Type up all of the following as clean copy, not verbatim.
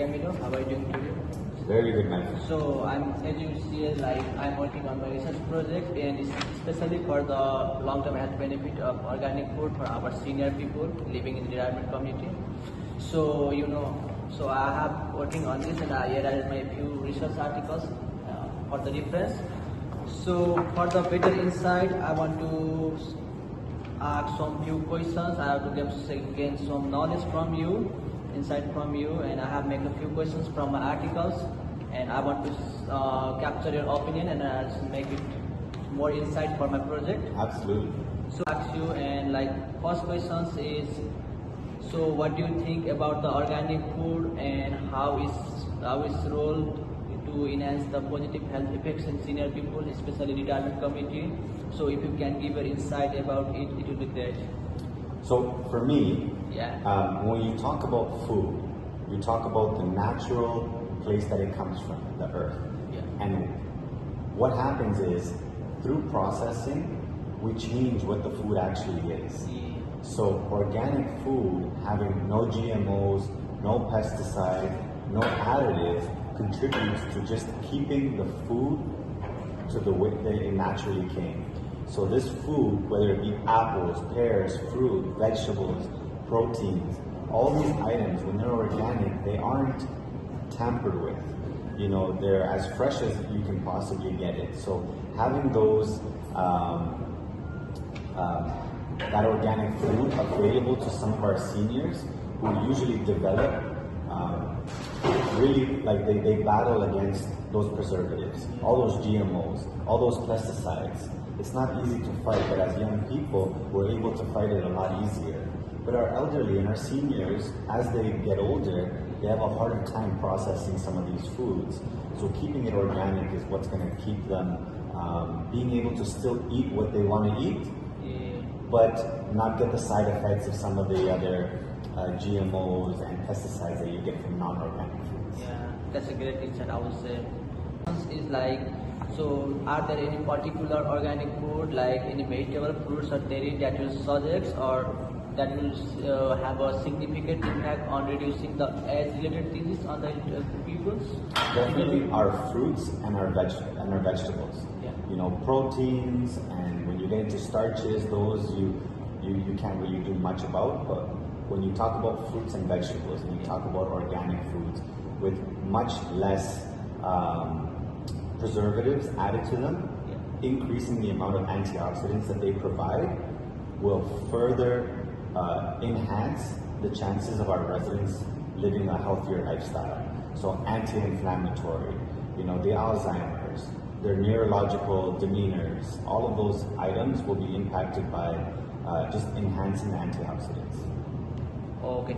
Camilo. How are you doing today? Very good, man. So as you see, like I'm working on my research project, and it's especially for the long-term health benefit of organic food for our senior people living in the retirement community. So so I have working on this, and here are my few research articles for the reference. So for the better insight, I want to ask some few questions. I have to gain some knowledge from you, insight from you, and I have made a few questions from my articles, and I want to capture your opinion and make it more insight for my project. Absolutely. So I ask you, and like first questions is, so what do you think about the organic food, and how its role to enhance the positive health effects in senior people, especially retirement community? So if you can give an insight about it, it will be great. So for me, Yeah. when you talk about food, you talk about the natural place that it comes from, the earth. Yeah. And what happens is, through processing, we change what the food actually is. So organic food, having no GMOs, no pesticides, no additives, contributes to just keeping the food to the way that it naturally came. So this food, whether it be apples, pears, fruit, vegetables, proteins, all these items, when they're organic, they aren't tampered with. You know, they're as fresh as you can possibly get it. So having those that organic food available to some of our seniors who usually develop really, like they battle against those preservatives, all those GMOs, all those pesticides. It's not easy to fight, but as young people, we're able to fight it a lot easier. But our elderly and our seniors, as they get older, they have a harder time processing some of these foods. So keeping it organic is what's going to keep them being able to still eat what they want to eat, but not get the side effects of some of the other GMOs and pesticides that you get from non-organic foods. Yeah, that's a great insight, I would say. Is like, so are there any particular organic food, like any vegetable, fruits or dairy that you suggest, or that will have a significant impact on reducing the age-related disease on the people? Definitely our fruits and our vegetables. Yeah. You know, proteins, and when you get into starches, those you can't really do much about. But when you talk about fruits and vegetables, and you talk about organic foods with much less preservatives added to them, increasing the amount of antioxidants that they provide will further enhance the chances of our residents living a healthier lifestyle. So anti-inflammatory, you know, the Alzheimer's, their neurological demeanors, all of those items will be impacted by just enhancing the antioxidants. Okay,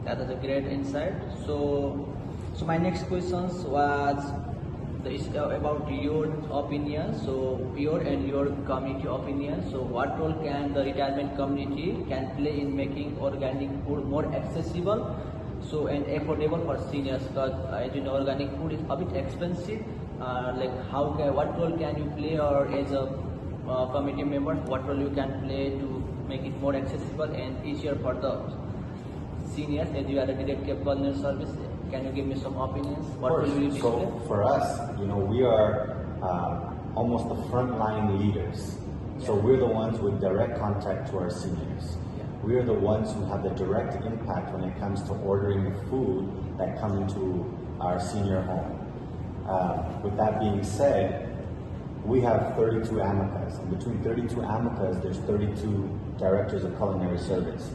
that is a great insight. So my next question was about your opinion. So your and your community opinion. So what role can the retirement community can play in making organic food more accessible, so and affordable for seniors? Because as you know, organic food is a bit expensive. Like what role can you play, or as a committee member, what role you can play to make it more accessible and easier for the seniors? As you are a director of culinary service, can you give me some opinions? What will you display? So for us, you know, we are almost the frontline leaders. So we're the ones with direct contact to our seniors. We are the ones who have the direct impact when it comes to ordering the food that come into our senior home. With that being said, we have 32 AMICAs, and between 32 AMICAs, there's 32 directors of culinary service.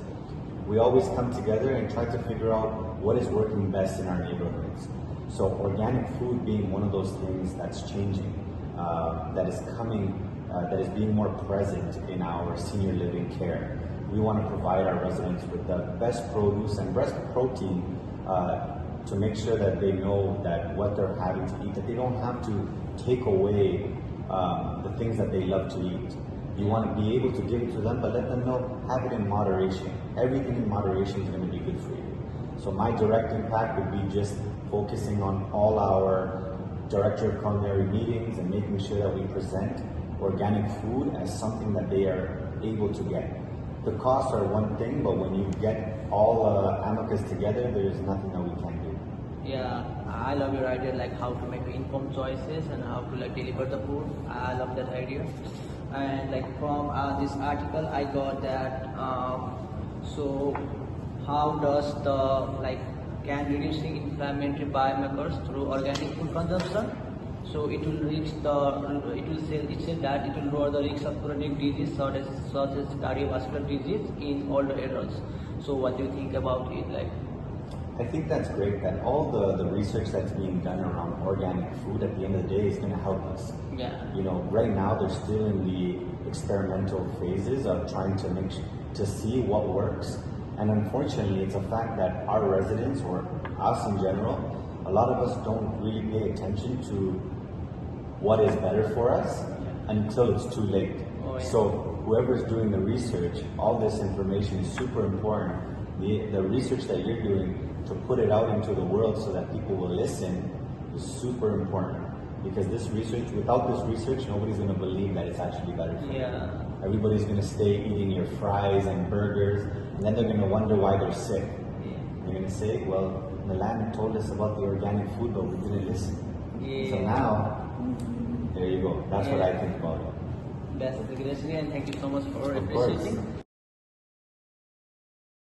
We always come together and try to figure out what is working best in our neighborhoods. So organic food being one of those things that's changing, that is coming, that is being more present in our senior living care. We want to provide our residents with the best produce and best protein to make sure that they know that what they're having to eat, that they don't have to take away the things that they love to eat. You want to be able to give it to them, but let them know, have it in moderation. Everything in moderation is going to be good for you. So my direct impact would be just focusing on all our director of culinary meetings and making sure that we present organic food as something that they are able to get. The costs are one thing, but when you get all amicus together, there's nothing that we can do. Yeah, I love your idea, like how to make informed choices and how to like deliver the food. I love that idea. And like from this article, I got that. So, how does the like can reducing inflammatory biomarkers through organic food consumption? So it will it said that it will lower the risk of chronic disease such as cardiovascular disease in older adults. So what do you think about it? Like, I think that's great that all the research that's being done around organic food at the end of the day is going to help us. yeah, You know, right now they're still in the experimental phases of trying to to see what works. And unfortunately, it's a fact that our residents or us in general, a lot of us don't really pay attention to what is better for us until it's too late. Oh, yeah. So whoever's doing the research, all this information is super important. The research that you're doing to put it out into the world so that people will listen is super important. Because this research, without this research, nobody's going to believe that it's actually better for you. yeah, Everybody's going to stay eating your fries and burgers, and then they're going to wonder why they're sick. yeah. You're going to say, well, Milan told us about the organic food, but we didn't listen. So Yeah. now, there you go. That's what I think about it. That's a great, and thank you so much for Of course. appreciating.